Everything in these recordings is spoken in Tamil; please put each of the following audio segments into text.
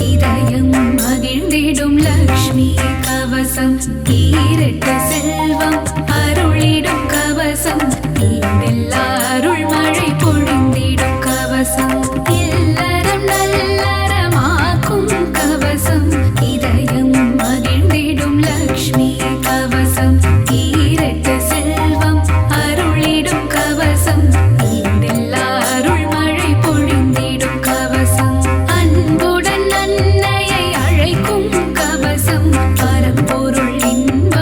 இதயம் மகிழ்ந்திடும் லக்ஷ்மி கவசம் ஈரட்ட செல்வம் அருளிடும் கவசம் ஈடெல்லா அருள் மழை பொழிந்திடும் கவசம் இல்லறம் நல்லறமாக்கும் கவசம் இதயம் மகிழ்ந்திடும் லக்ஷ்மி கவசம் ஈரட்ட செல்வம் அருளிடும் கவசம் ஈடெல்லா அருள் மழை பொழிந்திடும் கவசம் அன்புடன் அன்னையை அழைக்கும் கவசம் பரம்பொருள் இன்ப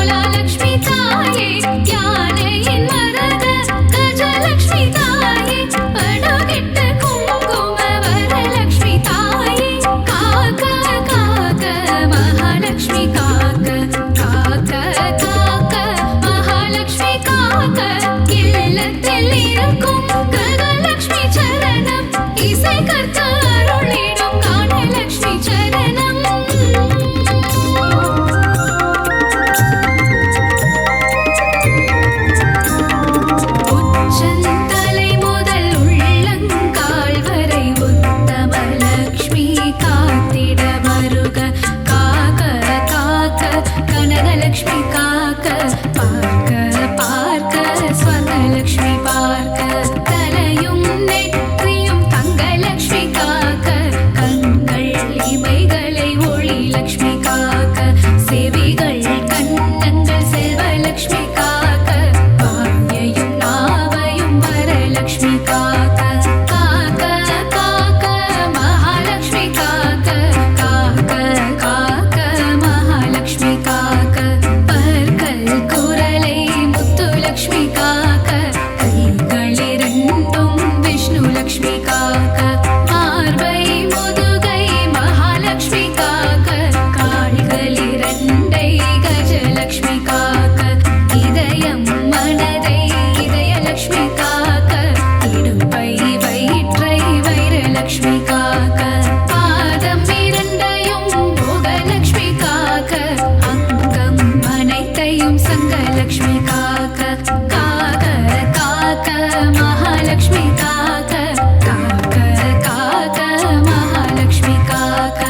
மூலாலட்சுமி தாயே யானையின் மரத கஜலட்சுமி தாயே படுகெட்ட குங்கும வரலட்சுமி தாயே காக்க காக்க மகாலட்சுமி காக்க காக்க காக்க மகாலட்சுமி காக்க இல்லத்தில் இருக்கும் கனலட்சுமி சரணம் இசை கற்க அருளிடும் கானலட்சுமி சரணம் உச்சந்தலை முதல் உள்ளங்கால் வரை உத்தமலட்சுமி காத்திட வருக காக்க காக்க கனகலட்சுமி காக்க பார்க்க பார்க்க ஸ்வர்ணலட்சுமி பார்க்க தலையும் நெற்றியும் தங்கலட்சுமி காக்க கண்கள் இமைகளை ஒளி லட்சுமி காக்க செவிகள் கன்னங்கள் செல்வலட்சுமி காக்க வாயையும் நாவையும் வரலட்சுமி காக்க காக்க காக்க மகாலட்சுமி காக்க காக்க காக்க மகாலட்சுமி காக்க பற்கள் குரலை முத்துலட்சுமி காக்க கைகளிரண்டும் விஷ்ணு லட்சுமி காக்க மார்பை முதுகை மகாலட்சுமி காக்க கால்களிரண்டை கஜலட்சுமி காக்க இதயம் மனதை இதயலட்சுமி காக்க இடுப்பை வயிற்றை வைரலட்சுமி காக்க பாதம் இரண்டையும் போகலட்சுமி காக்க அங்கம் அனைத்தையும் சங்கலட்சுமி காக்க காக்க காக்க மகாலட்சுமி காக்க காக்க காக்க மகாலட்சுமி காக்க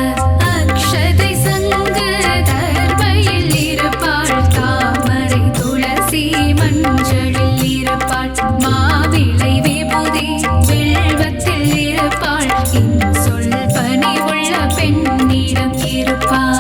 அக்ஷதை சங்கு தர்பையில் இருப்பாள் தாமரை துளசி மஞ்சளில் இருப்பாள் மாவிளை விபூதி வில்வத்தில் இருப்பாள் இன்சொல் பணிவுள்ள பெண்ணிடம் இருப்பாள்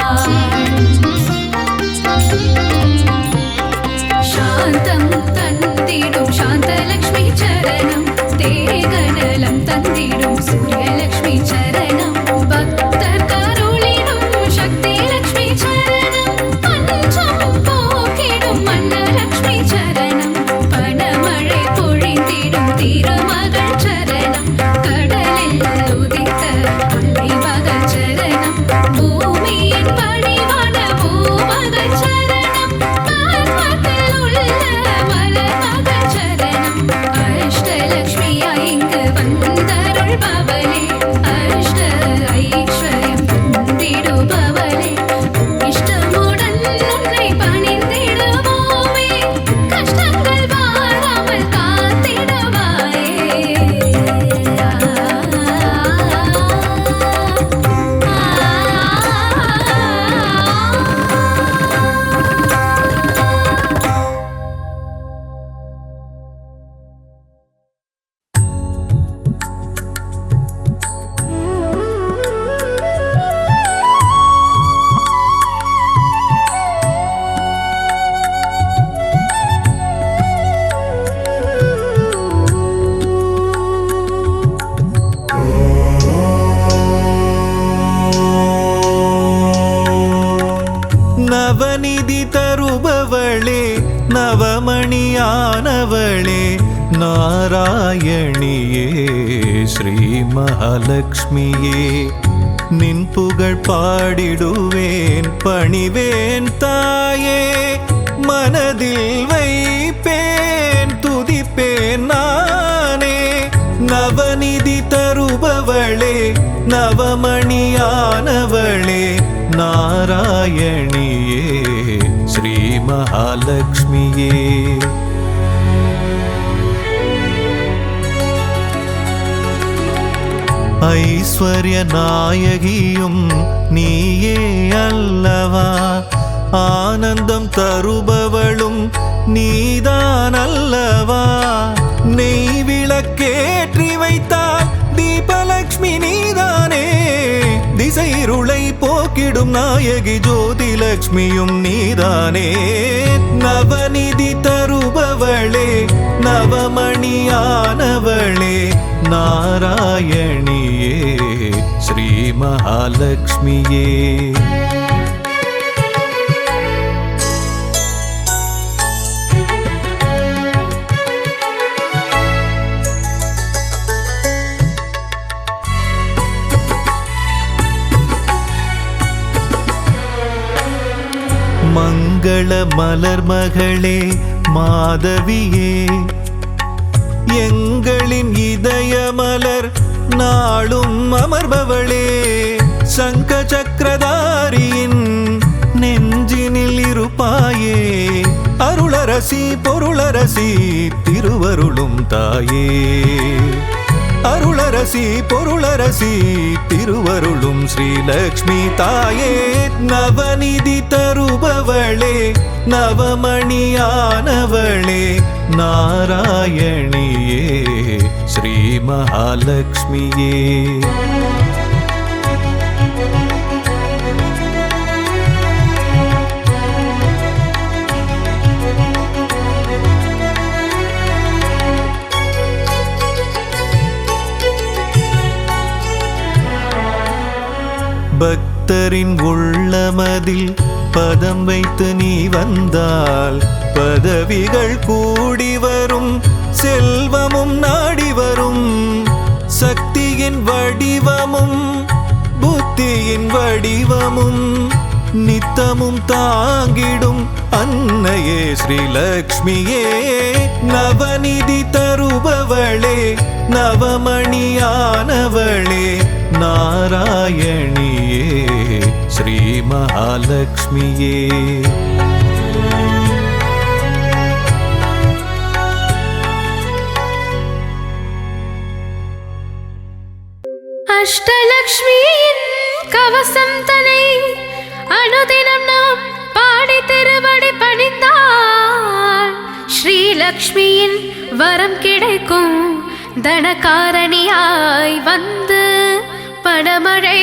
சாந்தம் தந்திடும் சாந்தலட்சுமி சரணம் தேகநலம் தந்திடும் சூரியலட்சுமி சரணம் பக்தர் கருளிடும் சக்தி லட்சுமி சரணம் பஞ்சம் போக்கிடும் மன்னலட்சுமி சரணம் பணமழை பொழிந்திடும் திருமகள் சரணம் கடலில் உதித்த அலைமகள் சரணம் பூமியின் வடிவான பூமகள் சரணம் பத்மத்தில் உள்ள மலர்மகள் சரணம் அஷ்டலட்சுமியா இங்கு வந்தருள்பவளே அஷ்ட ஐஸ்வர்யம் தந்திடுபவளே இஷ்டமுடன் உன்னை பணிந்திடுவோமே கஷ்டங்கள் வாராமல் காத்திடுவாயே நவநிதி தருபவளே நவமணியானவளே நாராயணியே ஸ்ரீ மகாலட்சுமியே நின் புகழ் பாடிடுவேன் பணிவேன் தாயே மனதில் வைப்பேன் துதிப்பேன் நானே நவநிதி தருபவளே நவமணியானவளே நாராயணியே ஸ்ரீ மகாலட்சுமியே ஐஸ்வர்ய நாயகியும் நீயே அல்லவா ஆனந்தம் தருபவளும் நீதான் அல்லவா நெய் விளக்கேற்றி வைத்தால் தீபலட்சுமி நீதானே திசைருளை போக்கிடும் நாயகி ஜோதிலட்சுமியும் நீதானே நவநிதி தருபவளே நவமணியானவளே நாராயணியே ஸ்ரீ மகாலட்சுமியே மங்கள மலர் மகளே மாதவியே, எங்களின் இதய மலர் நாளும் அமர்பவளே, சங்க சக்கரதாரியின் நெஞ்சினில் இருப்பாயே, அருளரசி பொருளரசி திருவருளும் தாயே, அருளரசி பொருளரசி திருவருளும் ஸ்ரீலக்ஷ்மி தாயே, நவநிதி தருபவளே நவமணியானவளே நாராயணியே ஸ்ரீ மகாலட்சுமியே. பக்தரின் உள்ளமதில் பதம் வைத்து நீ வந்தால் பதவிகள் கூடி வரும், செல்வமும் நாடி வரும், சக்தியின் வடிவமும் புத்தியின் வடிவமும் நித்தமும் தாங்கிடும் அன்னையே ஸ்ரீலக்ஷ்மியே, நவநிதி தருபவளே நவமணியானவளே நாராயணியே ஸ்ரீ மகாலட்சுமியே. அஷ்டலக்ஷ்மியின் கவசம் தனை அனுதினம் நாம் பாடி திருவடி பணிந்தால் ஸ்ரீலக்ஷ்மியின் வரம் கிடைக்கும், தனகாரணியாய் வந்து பணமழை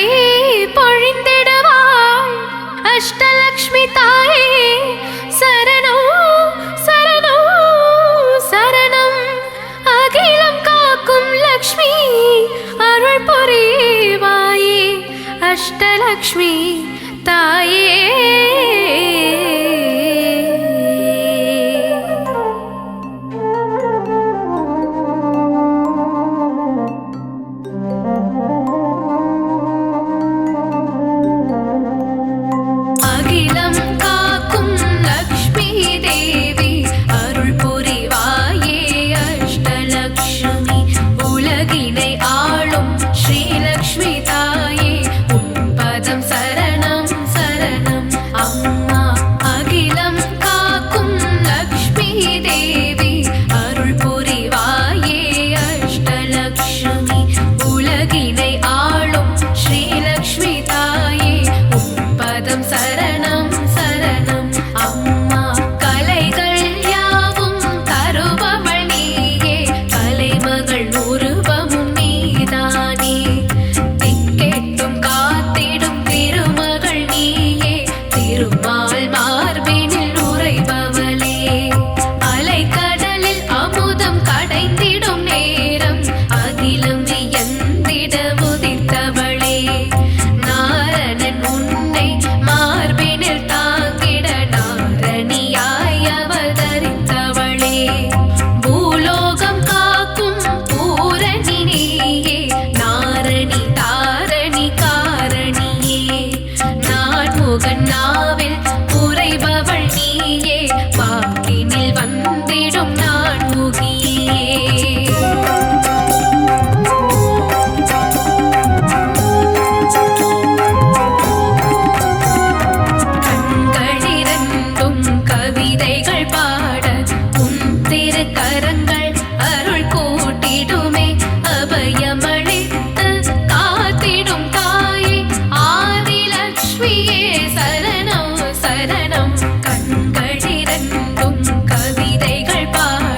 பொழிந்திடுவாள். அஷ்டலக்ஷ்மி தாயே சரணம் சரணம் சரணம், அகிலம் காக்கும் லக்ஷ்மி அருள் புரிவாயே அஷ்டலக்ஷ்மி தாயே. அகிலம் காக்கும் லக்ஷ்மி தேவி அருள் புரிவாயே அஷ்டலக்ஷ்மி, உலகினை ஆளும் ஸ்ரீலக்ஷ்மி தாயே உன் பதம் சரணம் சரணம் அம்மா. அகிலம் காக்கும் லக்ஷ்மி தேவி அருள் புரிவாயே அஷ்டலக்ஷ்மி, உலகினை ஆளும் ஸ்ரீலக்ஷ்மி தாயே உன் பதம் சரணம் சரணம் அம்மா. கலைகள் யாவும் தருபவள் நீயே, கலைமகள் உருவமும் நீதானே, திக்கெட்டும் காத்திடும் திருமகள் நீயே, திருமால் மார்பினில் உறைபவளே, அலைக்கடலில் அமுதம் கடைந்திடும் நேரம் அகிலம் வியந்திட உதித்தவளே, நாரணன் உன்னை மார்பினில் தாங்கிட நாரணியாய் அவதரித்தவளே, பூலோகம் காக்கும் பூரணி நீயே, நாரணி தாரணி காரணியே, நான்முகன் நாவில் உறைபவள் நீயே, வாக்கினில் வந்திடும் நான்முகியே. கண்களிரண்டும் கவிதைகள் பாட உன் திருக்கரங்கள் அருள் கூட்டிடுமே, அபயமளித்து காத்திடும் தாயே ஆதிலக்ஷ்மியே சரணம் சரணம். கண்களிரண்டும் கவிதைகள் பாட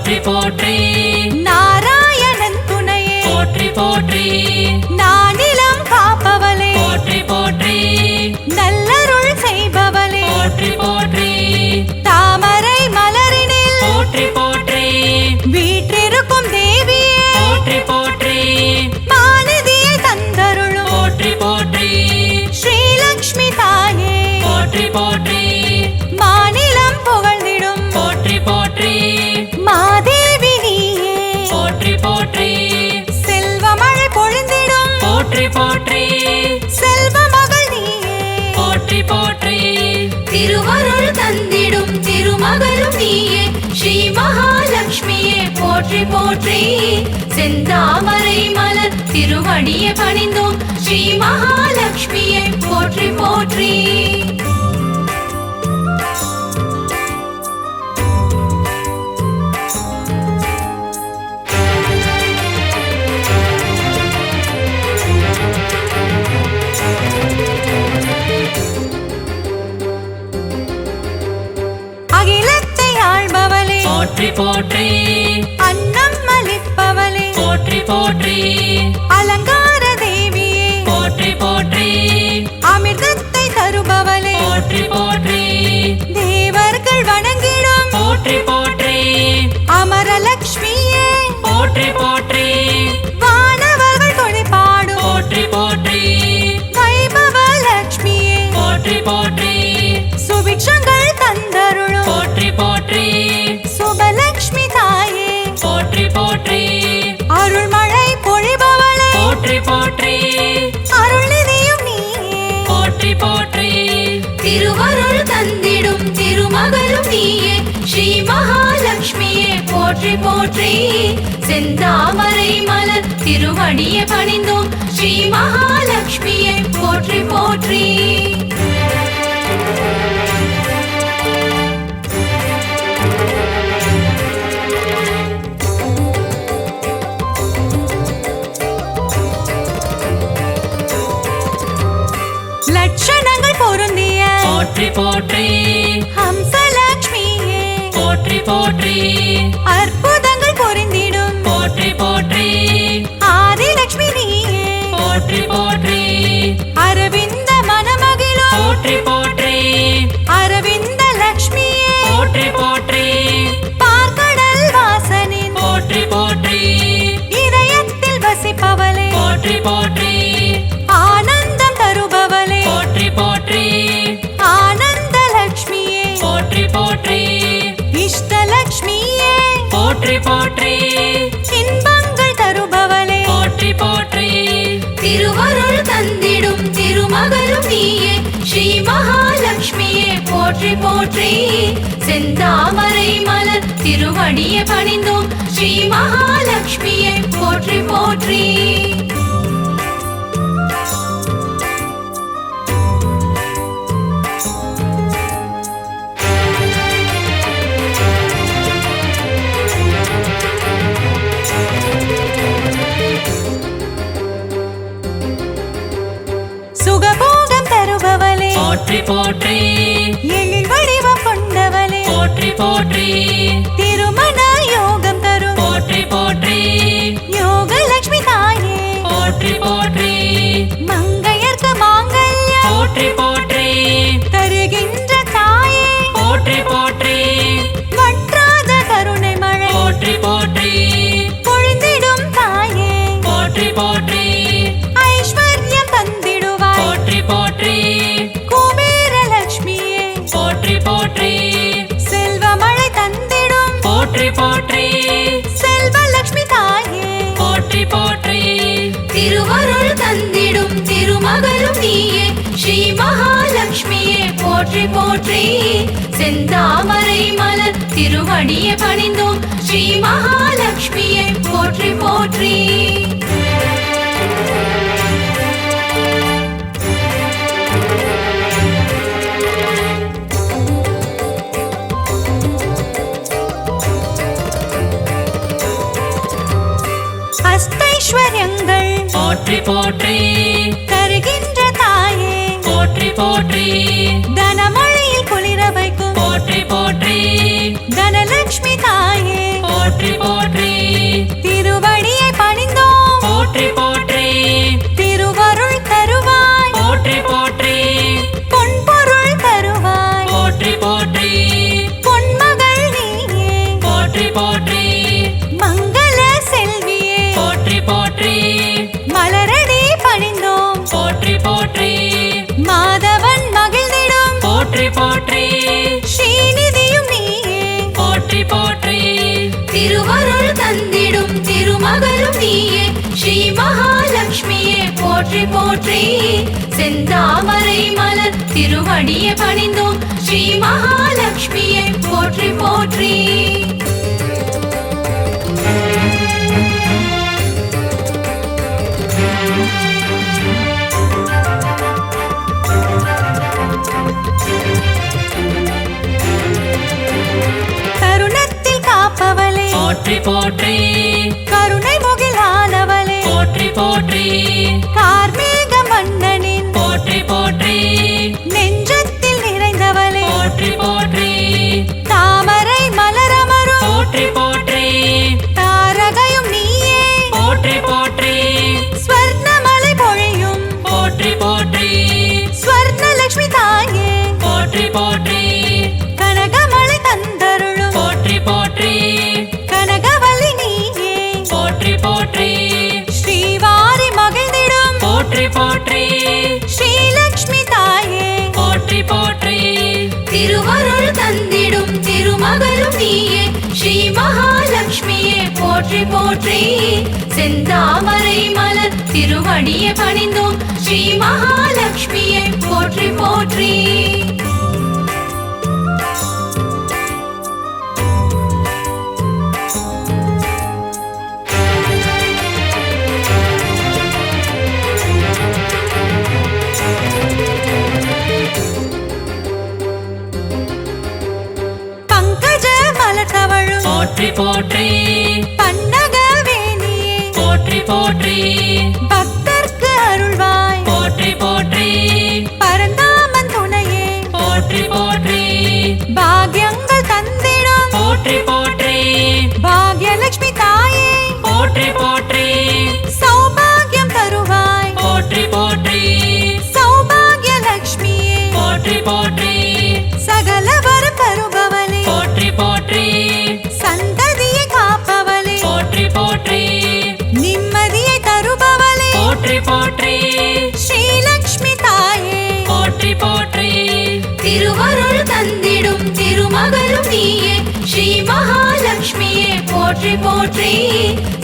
போற்றி போற்றி நாராயணன் துணையே போற்றி போற்றி நானிலம் காப்பவளே போற்றி போற்றி நல்லருள் செய்பவளே போற்றி போற்றி தாமரை மலரினில் போற்றி போற்றி வீற்றிருக்கும் தேவியே போற்றி போற்றி மாநிதியை தந்தருளும் போற்றி போற்றி ஸ்ரீலக்ஷ்மி தாயே போற்றி போற்றி மாநிலம் புகழ்ந்திடும் போற்றி போற்றி மாதேவி நீயே போற்றி போற்றி செல்வமழை பொழிந்திடும் போற்றி போற்றி செல்வ மகள் நீயே போற்றி போற்றி திருவருள் தந்திடும் திருமகளும் நீயே ஸ்ரீ மகாலட்சுமியே போற்றி போற்றி செந்தாமரை மலர் திருவடியை பணிந்தோம் ஸ்ரீ மகாலட்சுமியே போற்றி போற்றி அகிலத்தை ஆள்பவளே போற்றி போற்றி அன்னம் அளிப்பவளே போற்றி போற்றி அலங்கார தேவியே போற்றி போற்றி அமிர்தத்தை தருபவளே போற்றி போற்றி தேவர்கள் வணங்கிடும் போற்றி போற்றி அமரலட்சுமியே போற்றி போற்றி வானவர்கள் தொழிற்பாடும் போற்றி போற்றி வைபவ லட்சுமியே போற்றி போற்றி சுபிக்ஷங்கள் தந்தருளும் போற்றி போற்றி சுபலட்சுமி தாயே போற்றி போற்றி அருள்மழை பொழிபவளே போற்றி போற்றி அருள்நிதியும் நீயே போற்றி போற்றி திருவருள் தந்திடும் திருமகளும் நீயே ஸ்ரீ மகாலட்சுமியே போற்றி போற்றி செந்தாமரை மலர் திருவடியை பணிந்தோம் ஸ்ரீ மகாலட்சுமியே போற்றி போற்றி லட்சணங்கள் பொருந்திய போற்றி போற்றி ஹம்சலட்சுமியே போற்றி போற்றி அற்புதங்கள் பொருந்திடும் போற்றி போற்றி ஆதிலட்சுமி நீயே போற்றி போற்றி அரவிந்த மனமகிழும் போற்றி போற்றி அரவிந்த லட்சுமியே போற்றி போற்றி பார்க்கடல் வாசனின் போற்றி போற்றி இதயத்தில் வசிப்பவளே போற்றி போற்றி ஆனந்தம் தருபவளே போற்றி போற்றி ஆனந்த லட்சுமியே போற்றி போற்றி இஷ்டலட்சுமியே போற்றி போற்றி இன்பங்கள் தருபவளே போற்றி போற்றி திருவருள் தந்திடும் திருமகளும் நீயே ஸ்ரீ மகாலட்சுமியே போற்றி போற்றி செந்தாமரை மலர் திருவடியை பணிந்தோம் ஸ்ரீ மகாலட்சுமியே போற்றி போற்றி சுகபோகம் தருபவளே போற்றி போற்றி எழில் வடிவம் கொண்டவளே போற்றி போற்றி திருமண யோகம் தரும் போற்றி போற்றி யோகலட்சுமி தாயே போற்றி போற்றி மங்கையர்க்கு மாங்கல்யம் போற்றி போற்றி தருகின்ற தாயே போற்றி போற்றி வற்றாத கருணை மழை போற்றி போற்றி பொழிந்திடும் தாயே போற்றி போற்றி ஐஸ்வர்யம் தந்திடுவாய் போற்றி போற்றி குபேர லட்சுமியே போற்றி போற்றி செல்வமழை தந்திடும் போற்றி போற்றி செல்வலட்சுமி தாயே போற்றி போற்றி திருவருள் தந்திடும் திருமகளும் நீயே ஸ்ரீ மகாலட்சுமியே போற்றி போற்றி செந்தாமரை மலர் திருவடியை பணிந்தோம் ஸ்ரீ மகாலட்சுமியே போற்றி போற்றி அஷ்டைஸ்வர்யங்கள் போற்றி போற்றி தருகின்ற தாயே போற்றி போற்றி தனமழையில் குளிர வைக்கும் போற்றி போற்றி தனலட்சுமி தாயே போற்றி போற்றி ஸ்ரீநிதியும் நீயே போற்றி போற்றி திருவருள் தந்திடும் திருமகளும் நீயே ஸ்ரீ மகாலட்சுமியே போற்றி போற்றி செந்தாமரை மலர் திருவடியை பணிந்தோம் ஸ்ரீ மகாலட்சுமியே போற்றி போற்றி கருணத்தில் காப்பவளே போற்றி போற்றி கருணை முகிலானவளே போற்றி போற்றி கார்மேக மன்னனின் போற்றி போற்றி நெஞ்சத்தில் நிறைந்தவளே போற்றி போற்றி தாமரை மலரமரும் போற்றி போற்றி தாரகையும் நீயே போற்றி போற்றி ஸ்வர்ணமலை பொழியும் போற்றி போற்றி ஸ்வர்ணலட்சுமி தாயே போற்றி போற்றி கனகமலை தந்தருளும் போற்றி போற்றி கனகவல்லி நீயே போற்றி போற்றி ஸ்ரீவாரி மகிழ்ந்திடும் போற்றி போற்றி ஸ்ரீலக்ஷ்மி தாயே போற்றி போற்றி திருவருள் தந்திடும் திருமகளும் நீயே ஸ்ரீ மகாலட்சுமியே போற்றி போற்றி செந்தாமரை மலர் திருவடியை பணிந்தோம் ஸ்ரீ மகாலட்சுமியே போற்றி போற்றி பங்கஜ மலர்தவழும் போற்றி போற்றி பன்னகவேணியே போற்றி போற்றி பக்தர்க்கு அருள்வாய் போற்றி போற்றி பரந்தாமன் துணையே போற்றி போற்றி பாக்யங்கள் தந்திடும் போற்றி போற்றி பாக்யலட்சுமி தாயே போற்றி போற்றி சௌபாகியம் தருவாய் போற்றி போற்றி சௌபாகியலட்சுமியே போற்றி போற்றி சகல வரம் தருபவளே போற்றி போற்றி சந்ததியை காப்பவளே போற்றி போற்றி நிம்மதியை தருபவளே போற்றி போற்றி ஸ்ரீலக்ஷ்மி தாயே போற்றி போற்றி திருவருள் தந்திடும் திருமகளும் நீயே ஸ்ரீ மகாலட்சுமியே போற்றி போற்றி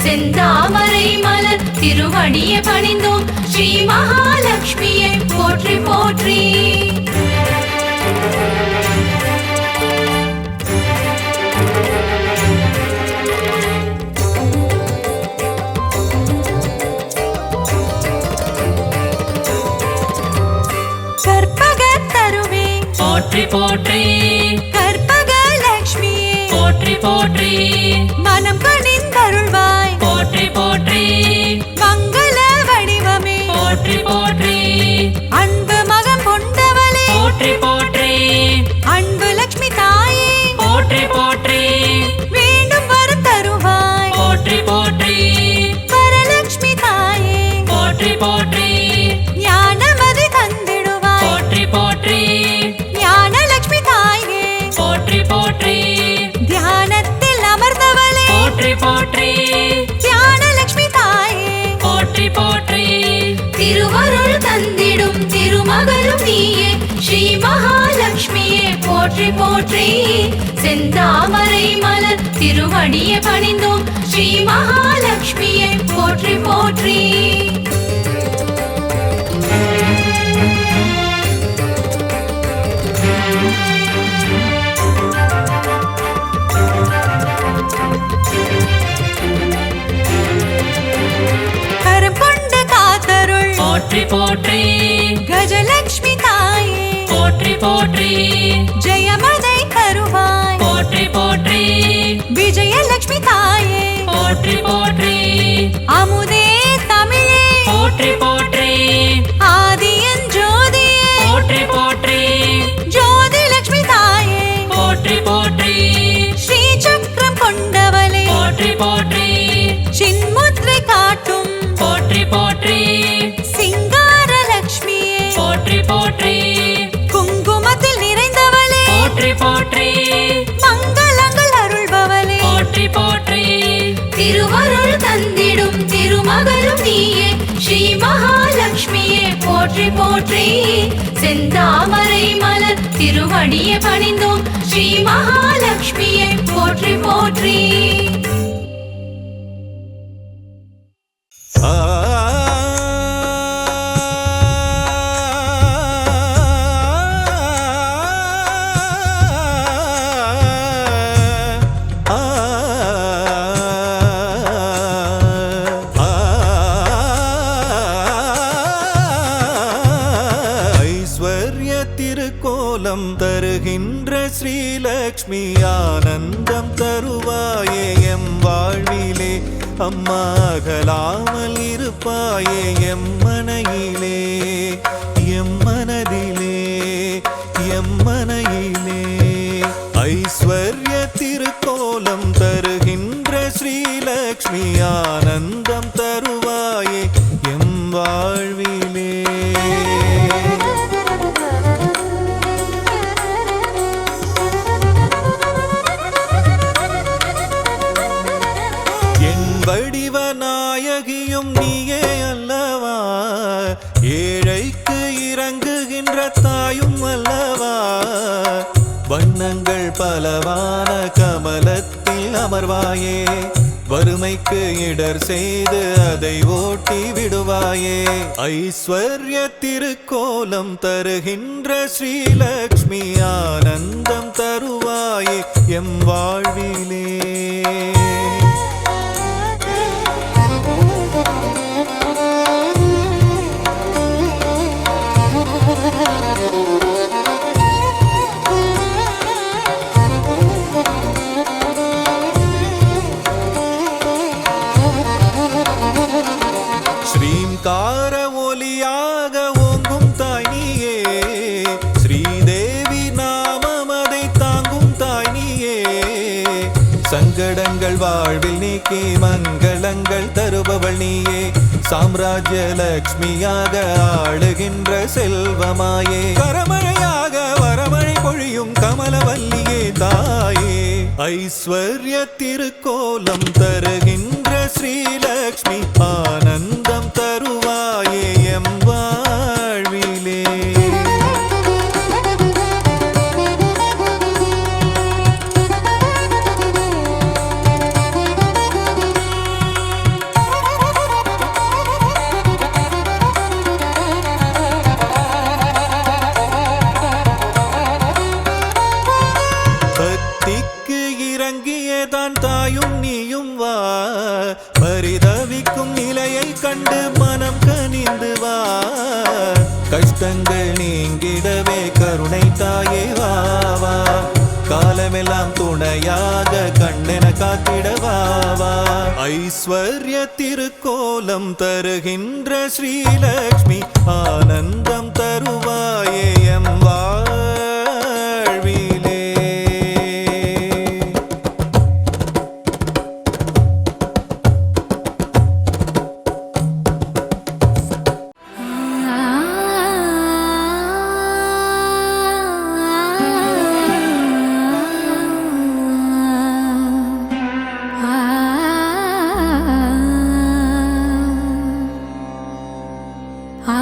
செந்தாமரை மலர் திருவடியை பணிந்தோம் ஸ்ரீ மகாலட்சுமியே போற்றி போற்றி கற்பக தருவே போற்றி போற்றி கற்பகலட்சுமியே போற்றி போற்றி மனம் கனிந்தருள்வாய் போற்றி போற்றி மங்கள வடிவமே போற்றி போற்றி அன்பு மகம் கொண்டவளே போற்றி போற்றி அன்பு லட்சுமி தாயே போற்றி போற்றி வேண்டும் வரம் தருவாய் போற்றி போற்றி வரலட்சுமி தாயே போற்றி போற்றி ஞானமதி தந்திடுவாய் போற்றி போற்றி ஞானலட்சுமி தாயே போற்றி போற்றி தியானத்தில் அமர்ந்தவளே போற்றி போற்றி ஞானலட்சுமி தாயே போற்றி போற்றி திருவருள் தந்திடும் திருமகளும் நீயே ஸ்ரீ மகாலட்சுமியே போற்றி போற்றி செந்தாமரை மலர் திருவடியை பணிந்தோம் ஸ்ரீ மகாலட்சுமியே போற்றி போற்றி போற்றி போற்றி திருவருள் தந்திடும் திருமகளும் நீயே ஸ்ரீ மகாலட்சுமியே போற்றி போற்றி செந்தாமரை மலர் திருவடியை பணிந்தோம் ஸ்ரீ மகாலட்சுமியே போற்றி போற்றி கரம் கொண்டு காத்தருள் போற்றி போற்றி கஜலட்சுமி தாயே போற்றி போற்றி ஜெயமதை தருவாய் போற்றி போற்றி விஜயலட்சுமி தாயே போற்றி போற்றி அமுதே தமிழே போற்றி போற்றி ஆதியன் ஜோதியே போற்றி போற்றி ஜோதி லட்சுமி தாயே போற்றி போற்றி ஸ்ரீ சக்கரம் கொண்டவளே போற்றி போற்றி சின்முத்ரை காட்டும் போற்றி போற்றி சிங்கார லட்சுமியே போற்றி போற்றி குங்குமத்தில் நிறைந்தவளே போற்றி போற்றி மங்களங்கள் அருள்பவளே போற்றி போற்றி திருவருள் தந்திடும் திருமகளும் நீயே ஸ்ரீ மகாலட்சுமியே போற்றி போற்றி போற்றி செந்தாமரை மலர் திருவடியை பணிந்தோம் ஸ்ரீ மகாலட்சுமியே போற்றி போற்றி. திருக்கோலம் தருகின்ற ஸ்ரீலக்ஷ்மி ஆனந்தம் தருவாயே எம் வாழ்விலே அம்மா அகலாமல் இருப்பாயே எம் மனையிலே எம் மனதிலே எம் மனையிலே. ஐஸ்வர்ய திருக்கோலம் தருகின்ற ஸ்ரீலக்ஷ்மி ஆனந்தம் தருவாயே எம் வாழ்விலே. வடிவநாயகியும் நீயே அல்லவா, ஏழைக்கு இறங்குகின்ற தாயும் அல்லவா. வண்ணங்கள் பலவான கமலத்தில் அமர்வாயே, வறுமைக்கு இடர் செய்து அதை ஓட்டி விடுவாயே. ஐஸ்வர்ய திருக்கோலம் தருகின்ற ஸ்ரீலக்ஷ்மி ஆனந்தம் தருவாயே எம் வாழ்விலே. ஸ்ரீங்கார ஒலியாக ஓங்கும் தாய் நீயே, ஸ்ரீதேவி நாமம் அதை தாங்கும் தாய் நீயே. சங்கடங்கள் வாழ்வில் நீக்கி மங்களங்கள் தருபவள் நீயே, சாம்ராஜ்ய லக்ஷ்மியாக ஆளுகின்ற செல்வமாயே. கரமழையாக வரமழை பொழியும் கமலவல்லியே தாயே. ஐஸ்வர்ய திருக்கோலம் தருகின்ற ஸ்ரீலக்ஷ்மி ஆனந்தம் தருவாயே எம் வாழ்விலே. பக்திக்கு இறங்கியதான் தாயும் நீயும் வா, பரிதவிக்கும் நிலையை கண்டு மனம் கனிந்து வா. கஷ்டங்கள் நீங்கிடவே கருணை தாயே வா வா, காலமெல்லாம் துணையாக கண்ணென காத்திடவா வா. ஐஸ்வர்ய திருக்கோலம் தருகின்ற ஸ்ரீலக்ஷ்மி ஆனந்தம் தருவாயே எம் வாழ்விலே. ஆ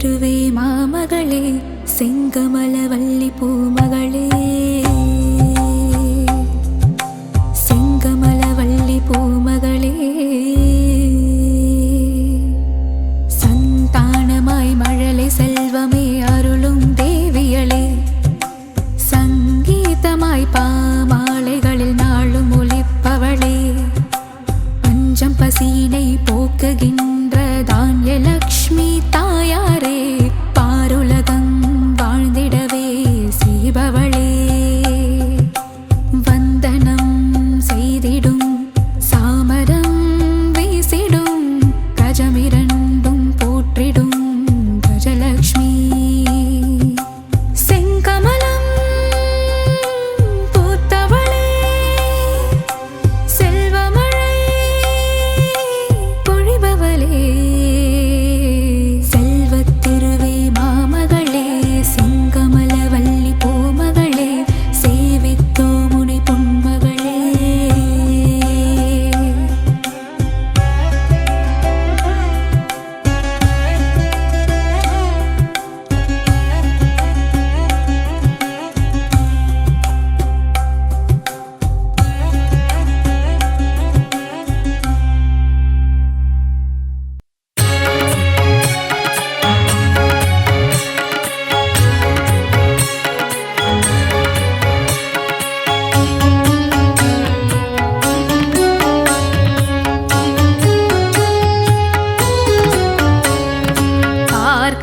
திருவே மாமகளே செங்கமலவல்லி பூமகளே செங்கமலவல்லி பூமகளே சந்தானமாய் மழலை செல்வமே அருளும் தேவியளே சங்கீதமாய் பாமாலைகளில் நாளும் ஒலிப்பவளே பஞ்சம் பசியினை போக்குகின்ற தான்யலக்ஷ்மி தாயாரே பாருலகம் வாழ்ந்திடவே செய்பவளே வந்தனம் செய்திடும் சாமரம் வீசிடும் கஜமிரண்டும் போற்றிடும் கஜலக்ஷ்மி செங்கமலம் பூத்தவளே செல்வமழை பொழிபவளே செல்வத்திருவே மாமகளே செங்கமலவல்லி பூமகளே சேவித்தோ முனை பொன்மகளே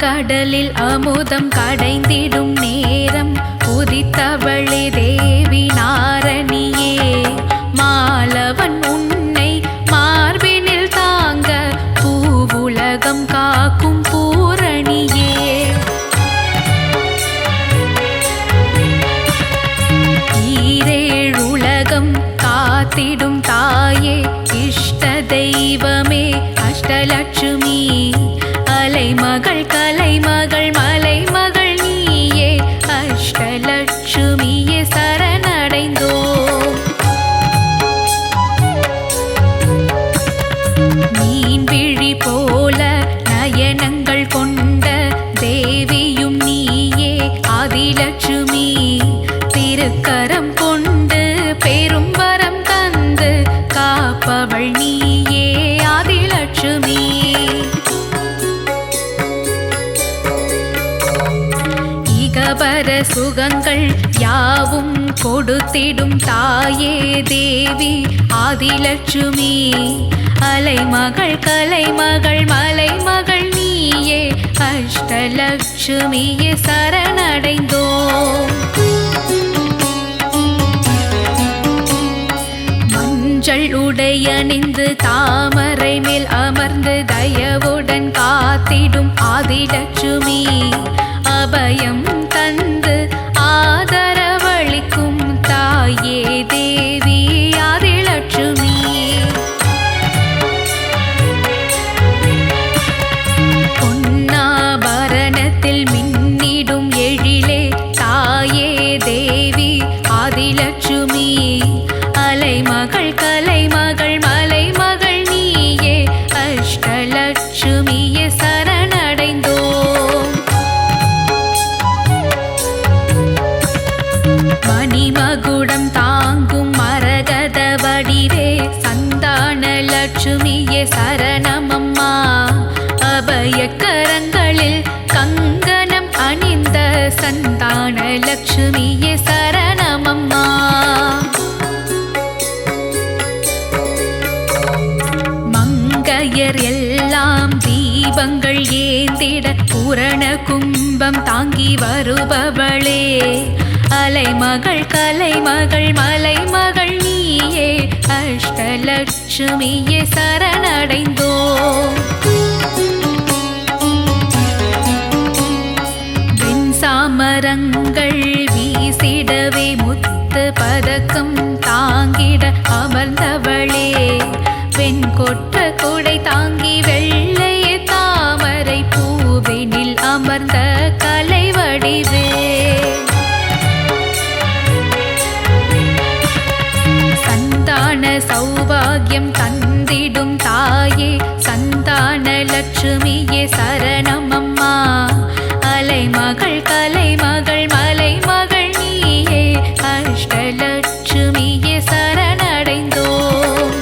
கடலில் அமுதம் கடைந்திடும் நேரம் உதித்தவளே தேவி நாரணியே மாலவன் உன்னை மார்பினில் தாங்க பூவுலகம் காக்கும் பூரணியே ஈரேழுலகம் காத்திடும் தாயே இஷ்ட தெய்வமே அஷ்டலட்சுமி அலைமகள் கலைமகள் மலைமகள் நீயே அஷ்டலட்சுமியே சரணடைந்தோம் மீன் விழி போல நயனங்கள் கொண்ட தேவியும் நீயே ஆதிலட்சுமி திருக்கரம் கொண்டு பெரும் வரம் தந்து காப்பவள் நீயே ஆதிலட்சுமி இகபர சுகங்கள் யாவும் கொடுத்திடும் தாயே தேவி ஆதிலட்சுமி அலைமகள் கலைமகள் மலைமகள் நீயே அஷ்டலட்சுமியே சரணடைந்தோம் மஞ்சள் உடையணிந்து தாமரை மேல் அமர்ந்து தயவுடன் காத்திடும் ஆதிலட்சுமி அபயம் தந்து ஆதரவளிக்கும் தாயே தேவி ஆதிலட்சுமி பொன்னாபரணத்தில் மின்னிடும் எழிலே தாயே தேவி ஆதிலட்சுமி அலைமகள் கலைமகள் மலைமகள் நீயே அஷ்டலட்சுமியே சரணடைந்தோம் மணிமகுடம் தாங்கும் மரகத வடிவே சந்தான லட்சுமியே சரணமம்மா அபயக்கரங்களில் கங்கணம் அணிந்த சந்தான லட்சுமியே சரணமம்மா மங்கையர் எல்லாம் தீபங்கள் ஏந்திட பூரண கும்பம் தாங்கி வருபவளே அலைமகள் கலைமகள் மலைமகள் நீயே அஷ்டலட்சுமியே சரணடைந்தோம் வெண்சாமரங்கள் வீசிடவே முத்து பதக்கம் தாங்கிட அமர்ந்தவளே வெண்கொற்ற குடை தாங்கி வெள்ளையே தாமரை பூவினில் அமர்ந்த கலை வடிவே சந்தான சௌபாகியம் தந்திடும் தாயே சந்த சந்தான லட்சுமியே சரணம் அம்மா. அலைமகள் கலைமகள் மலைமகள் நீயே அஷ்டலட்சுமியே சரணடைந்தோம்.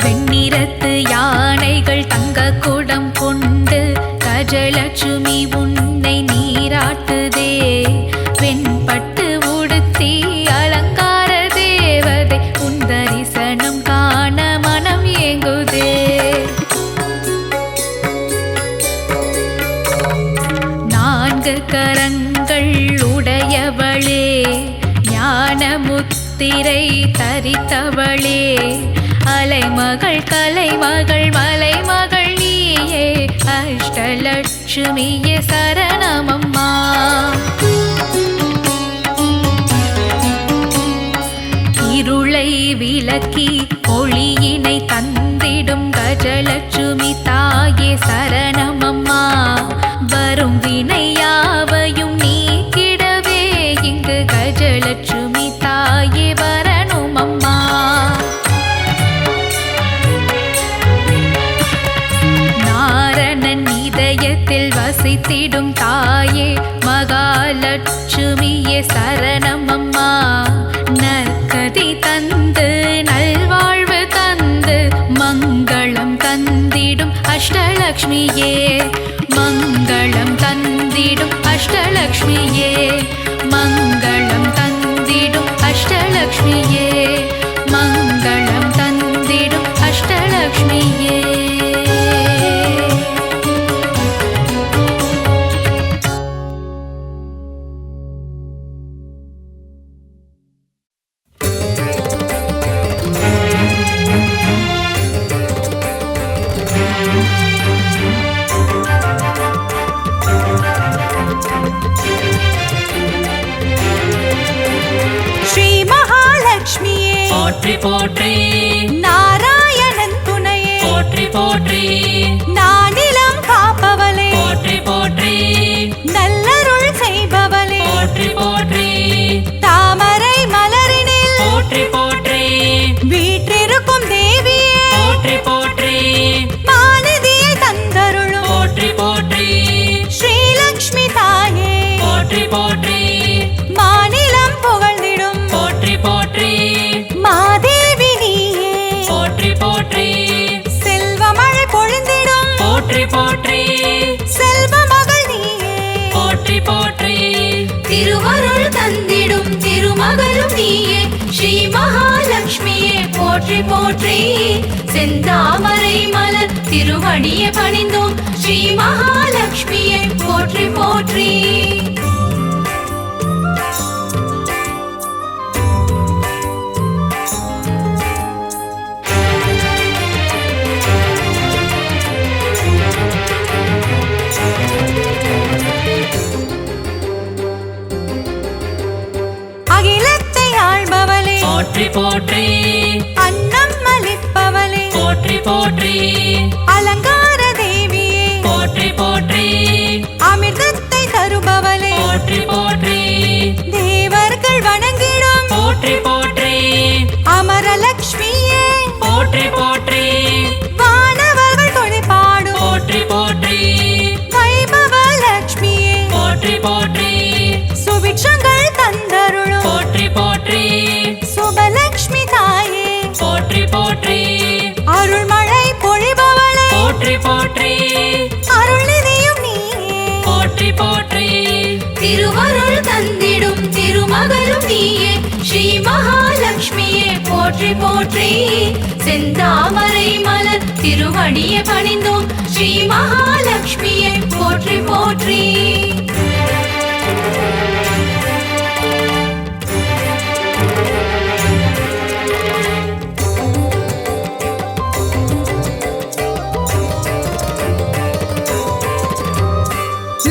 வெண்ணிறத்து யானைகள் தங்க குடம் கொண்டு கஜலட்சுமி உன்னை நீராட்டுதே. வெண்பட்டு உடுத்தி அலங்கார தேவதை உன் தரிசனம் காண மனம் ஏங்குதே. நான்கு கரங்கள் உடையவளே ஞான முத்திரை தரித்தவளே. அலைமகள் கலைமகள் மலைமகள் நீயே அஷ்டலட்சுமியே சரணமம்மா. இருளை விலக்கி ஒளியினை தந்திடும் கஜலட்சுமி தாயே சரணமம்மா. வரும் வினையாவையும் நீக்கிடவே இங்கு கஜலட்சுமி தாயே வரணுமம்மா. நாரணன் இதயத்தில் வசித்திடும் தாயே மகாலட்சுமியே சரணமம்மா. நற்கதி தந்து நல்வாழ்வு தந்து மங்களம் தந்திடும் அஷ்டலக்ஷ்மியே. மங்களம் தந்திடும் அஷ்டலக்ஷ்மியே. மங்களம் தந்திடும் அஷ்டலக்ஷ்மியே. மங்களம் தந்திடும் அஷ்டலக்ஷ்மியே. ஸ்ரீ மகாலட்சுமியே போற்றி போற்றி நாராயணன் துணையே போற்றி போற்றி நானிலம் காப்பவளே போற்றி போற்றி நல்லருள் செய்பவளே போற்றி போற்றி தாமரை மலரினில் போற்றி போற்றி வீற்றிருக்கும் தேவியே போற்றி போற்றி மாநிதியை தந்தருளும் போற்றி போற்றி ஸ்ரீலக்ஷ்மி தாயே போற்றி போற்றி மாநிலம் புகழ்ந்திடும் போற்றி போற்றி மாதேவி நீயே போற்றி போற்றி செல்வமழை பொழிந்திடும் போற்றி போற்றி செல்வ மகள் நீயே போற்றி போற்றி திருவருள் தந்திடும் திருமகளும் நீயே ஸ்ரீ மகாலட்சுமியே போற்றி போற்றி. செந்தாமரை மலர் திருவடியை பணிந்தோம் ஸ்ரீ மகாலட்சுமியே போற்றி போற்றி. அகிலத்தை ஆள்பவளே போற்றி போற்றி அன்னம் அளிப்பவளே போற்றி போற்றி அலங்கார தேவியே போற்றி போற்றி அமிர்தத்தை தருபவளே போற்றி போற்றி தேவர்கள் வணங்கிடும் போற்றி போற்றி அமரலட்சுமியே போற்றி போற்றி வானவர்கள் துதிபாடும் போற்றி போற்றி வைபவ லட்சுமியே போற்றி போற்றி சுபிட்சங்கள் தந்தருளும் போற்றி போற்றி சுபலட்சுமி தாயே போற்றி போற்றி அருள்மழை பொழிபவளே போற்றி போற்றி அருள்நிதியும் நீயே போற்றி போற்றி திருவருள் தந்திடும் திருமகளும் நீயே ஸ்ரீ மகாலட்சுமியே போற்றி போற்றி. செந்தாமரை மலர் திருவடியை பணிந்தோம் ஸ்ரீ மகாலட்சுமியே போற்றி போற்றி.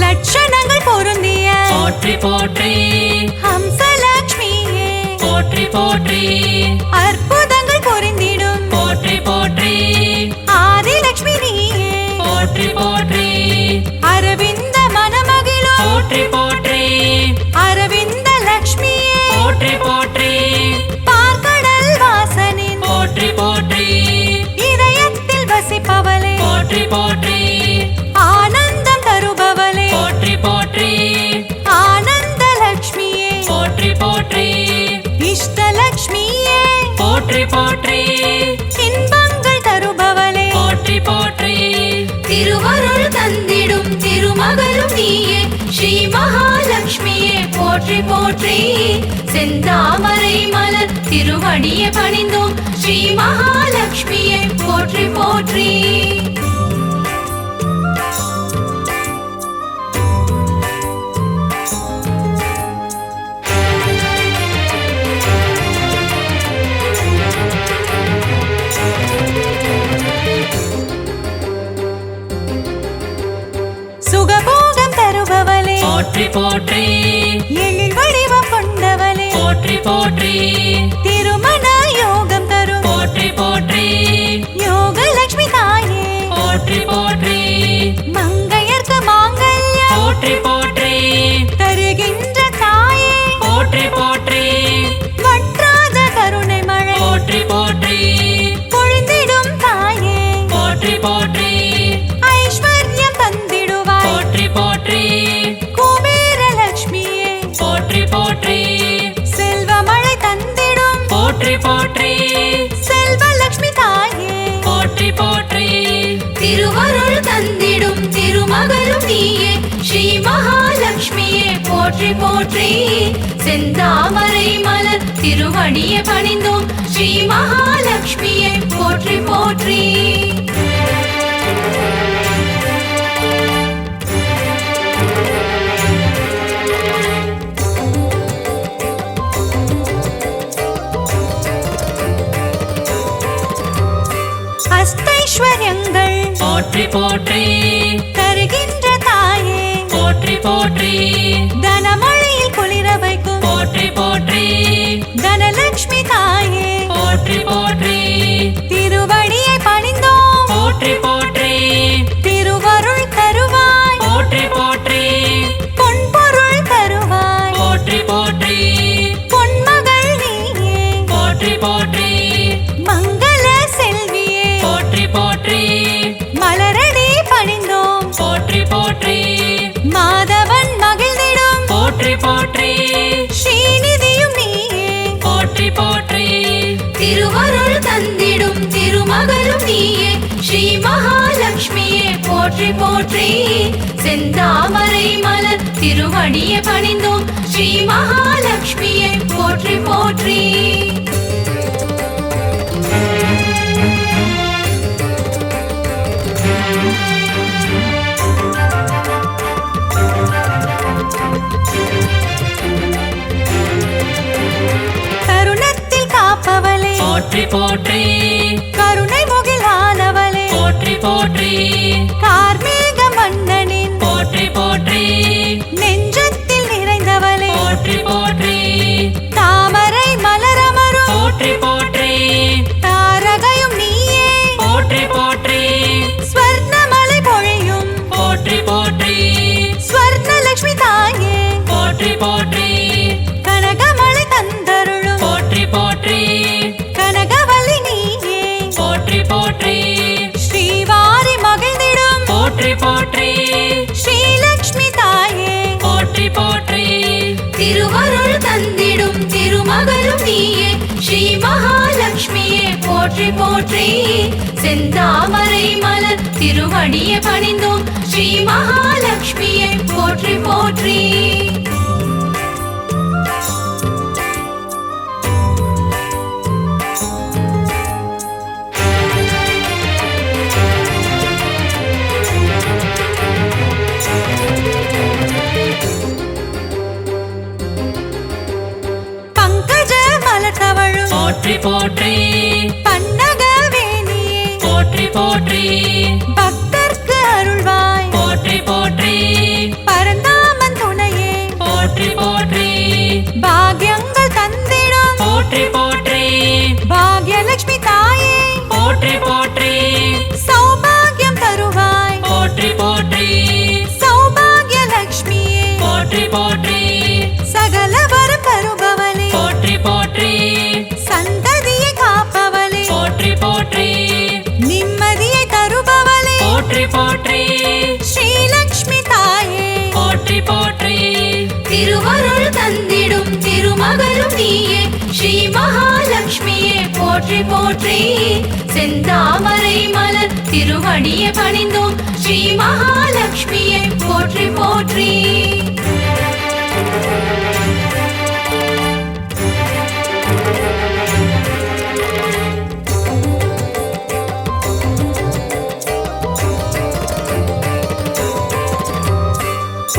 லட்சணங்கள் பொருந்திய போற்றி போற்றி ஹம்சலட்சுமியே போற்றி போற்றி அற்புதங்கள் பொருந்திடும் போற்றி போற்றி ஆதிலட்சுமி நீயே போற்றி போற்றி அரவிந்த மனமகிழும் போற்றி போற்றி அரவிந்த லட்சுமியே போற்றி போற்றி பார்க்கடல் வாசனின் போற்றி போற்றி போற்றி இன்பங்கள் தருபவளே போற்றி போற்றி திருவருள் தந்திடும் திருமகளும் நீயே ஸ்ரீ மகாலட்சுமியே போற்றி போற்றி செந்தாமரை மலர் திருவடியை பணிந்தோம் ஸ்ரீ மகாலட்சுமியே போற்றி போற்றி சுகபோகம் தருபவளே போற்றி போற்றி எழில் வடிவம் கொண்டவளே போற்றி போற்றி திருமண யோகம் தரும் போற்றி போற்றி யோகலட்சுமி தாயே போற்றி போற்றி மங்கையர்க்கு மாங்கல்யம் போற்றி போற்றி தருகின்ற தாயே போற்றி போற்றி வற்றாத கருணை மழை போற்றி போற்றி பொழிந்திடும் தாயே போற்றி போற்றி ஐஸ்வர்யம் தந்திடுவாய் போற்றி போற்றி குபேர லட்சுமியே போற்றி போற்றி செல்வமழை தந்திடும் போற்றி போற்றி செல்வலட்சுமி தாயே போற்றி போற்றி திருவருள் தந்திடும் திருமகளும் நீயே ஸ்ரீ மகாலட்சுமியே போற்றி போற்றி செந்தாமரை மலர் திருவடியை பணிந்தோம் ஸ்ரீ மகாலட்சுமியே போற்றி போற்றி அஷ்டைஸ்வர்யங்கள் போற்றி போற்றி தருகின்ற தாயே போற்றி போற்றி தனமழையில் குளிர வைக்கும் போற்றி போற்றி தனலட்சுமி தாயே போற்றி போற்றி திருவடியை பணிந்தோம் போற்றி போற்றி திருவருள் தருவாய் போற்றி போற்றி பொன்பொருள் தருவாய் போற்றி போற்றி பொன்மகள் நீயே போற்றி போற்றி மங்கள செல்வியே போற்றி போற்றி மலரடி பணிந்தோம் போற்றி போற்றி மாதவன் மகிழ்ந்திடும் போற்றி போற்றி ஸ்ரீநிதியும் நீயே போற்றி போற்றி திருவருள் தந்திடும் திருமகளும் நீயே ஸ்ரீ மகாலட்சுமியே போற்றி போற்றி செந்தாமரை மலர் திருவடியை பணிந்தோம் ஸ்ரீ மகாலட்சுமியே போற்றி போற்றி தருணத்தில் காப்பவளே போற்றி போற்றி கருணை முகிலானவளே போற்றி போற்றி கார்மேக மன்னனின் போற்றி போற்றி நெஞ்சத்தில் நிறைந்தவளே போற்றி போற்றி தாமரை மலரமரும் போற்றி போற்றி தாரகையும் நீயே போற்றி போற்றி ஸ்வர்ணமலை பொழியும் போற்றி போற்றி ஸ்வர்ணலட்சுமி தாயே போற்றி போற்றி கனகமலை தந்தருளும் போற்றி போற்றி கனகவல்லி நீயே போற்றி போற்றி ஸ்ரீவாரி மகிழ்ந்திடும் போற்றி போற்றி ஸ்ரீலக்ஷ்மி தாயே போற்றி போற்றி திருவருள் தந்திடும் திருமகளும் நீயே ஸ்ரீ மகாலட்சுமியே போற்றி போற்றி செந்தாமரை மலர் திருவடியை பணிந்தோம் ஸ்ரீ மகாலட்சுமியே போற்றி போற்றி பங்கஜ மலர் தவழும் போற்றி போற்றி பன்னக வேணியே போற்றி போற்றி பக்தர்க்கு அருள்வாய் போற்றி போற்றி பரந்தாமன் துணையே போற்றி போற்றி பாக்யங்கள் தந்திடும் போற்றி போற்றி பாக்யலட்சுமி தாயே போற்றி போற்றி சௌபாகியம் தருவாய் போற்றி போற்றி சௌபாகியலட்சுமியே போற்றி போற்றி சகல வரம் தருபவளே போற்றி போற்றி சந்ததியை காப்பவளே போற்றி போற்றி நிம்மதியை தருபவளே போற்றி போற்றி ஸ்ரீலக்ஷ்மி தாயே போற்றி போற்றி திருவருள் தந்திடும் திருமகளும் நீயே ஸ்ரீ மகாலட்சுமியே போற்றி போற்றி செந்தாமரை மலர் திருவடியை பணிந்தோம் ஸ்ரீ மகாலட்சுமியே போற்றி போற்றி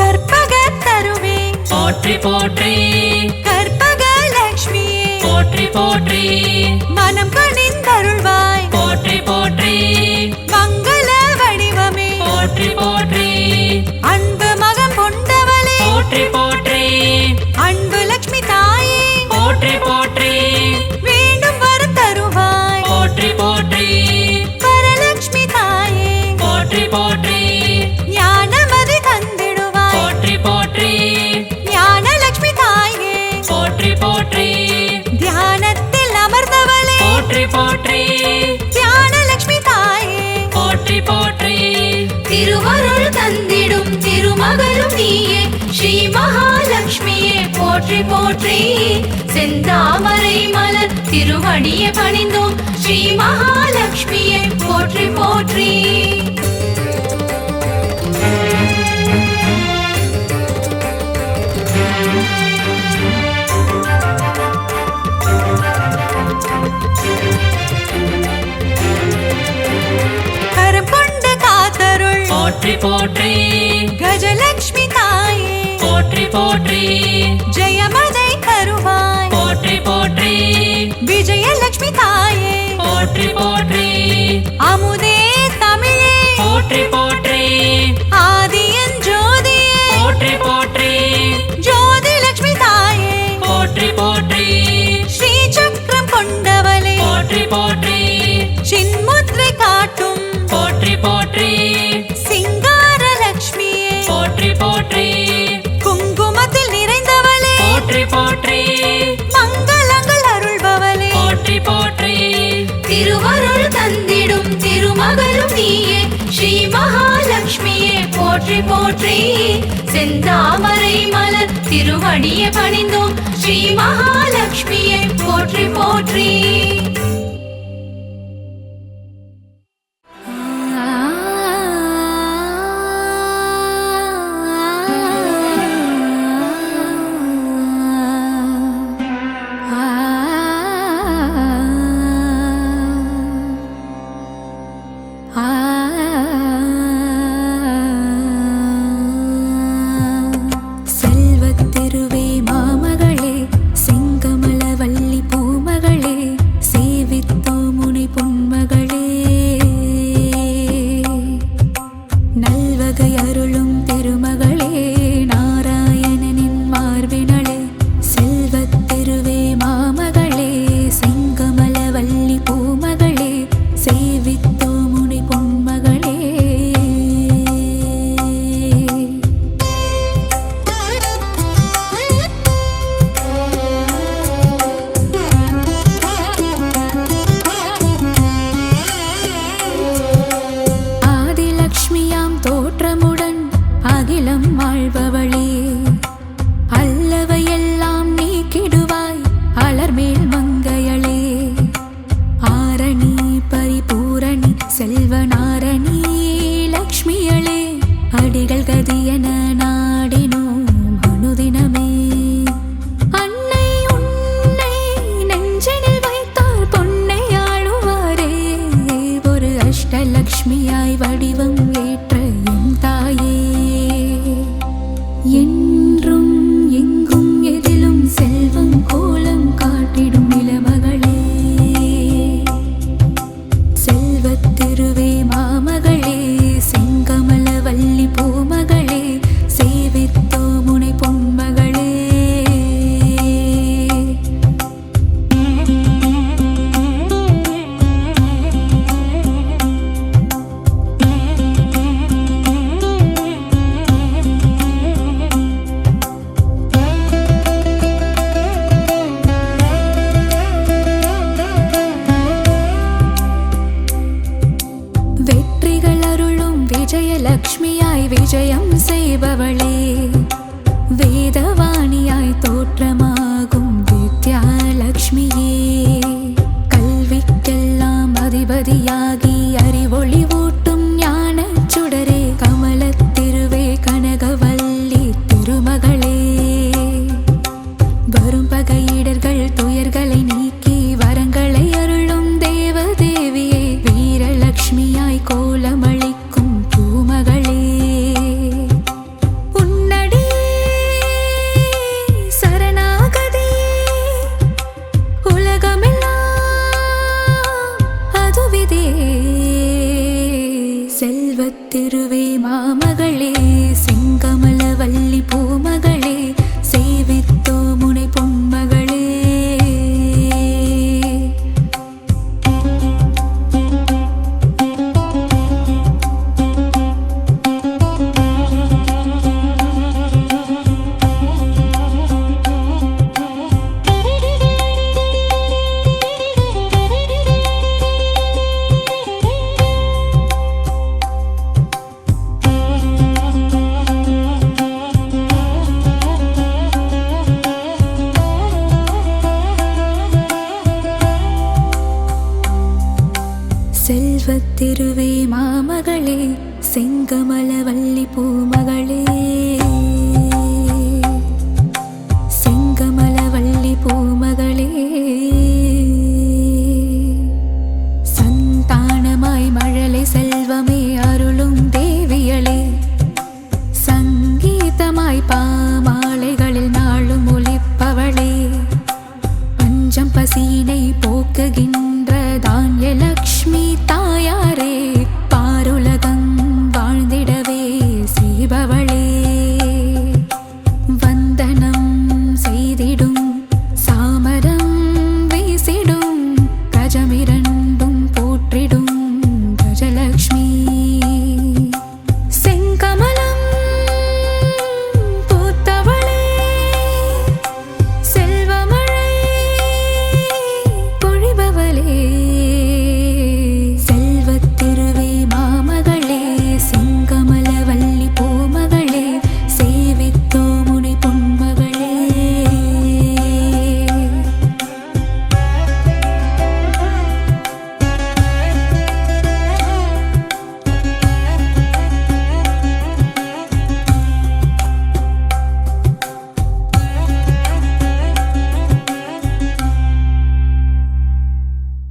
கற்பகத்தருவே போற்றி போற்றி கற்பகலட்சுமியே போற்றி போற்றி மனம் கனிந்தருள்வாய் போற்றி போற்றி மங்கள வடிவமே போற்றி போற்றி அன்பு மகம் கொண்டவளே போற்றி போற்றி அன்பு லட்சுமி தாயே போற்றி போற்றி வேண்டும் வரம் தருவாய் போற்றி போற்றி வரலட்சுமி தாயே போற்றி போற்றி ஞானமதி தந்திடுவாய் போற்றி போற்றி ஞானலட்சுமி தாயே போற்றி போற்றி தியானத்தில் அமர்ந்தவளே போற்றி போற்றி ஞானலட்சுமி தாயே போற்றி போற்றி திருவருள் தந்திடும் திருமகளும் நீயே ஸ்ரீ மகாலட்சுமியே போற்றி போற்றி செந்தாமரை மலர் திருவடியை பணிந்தோம் ஸ்ரீ மகாலட்சுமியே போற்றி போற்றி கரம் கொண்டு காத்தருள் போற்றி போற்றி கஜலட்சுமி தாயே போற்றி போற்றி ஜெயமதை தருவாய் போற்றி போற்றி விஜயலட்சுமி தாயே போற்றி போற்றி அமுதே தமிழே போற்றி போற்றி ஆதியன் ஜோதியே போற்றி போற்றி ஜோதி லட்சுமி தாயே போற்றி போற்றி ஸ்ரீ சக்கரம் கொண்டவளே போற்றி போற்றி சின்முத்ரை காட்டும் போற்றி போற்றி சிங்கார லட்சுமியே போற்றி போற்றி குங்குமத்தில் நிறைந்தவளே போற்றி போற்றி மங்களங்கள் அருள்பவளே போற்றி போற்றி திருவருள் தந்திடும் திருமகளும் நீயே ஸ்ரீ மகாலட்சுமியே போற்றி போற்றி செந்தாமரை மலர் திருவடியை பணிந்தோம் ஸ்ரீ மகாலட்சுமியே போற்றி போற்றி செல்வத்திருவே மாமகளே செங்கமல வள்ளி பூமகளே சேவி செங்கமல வள்ளி பூமா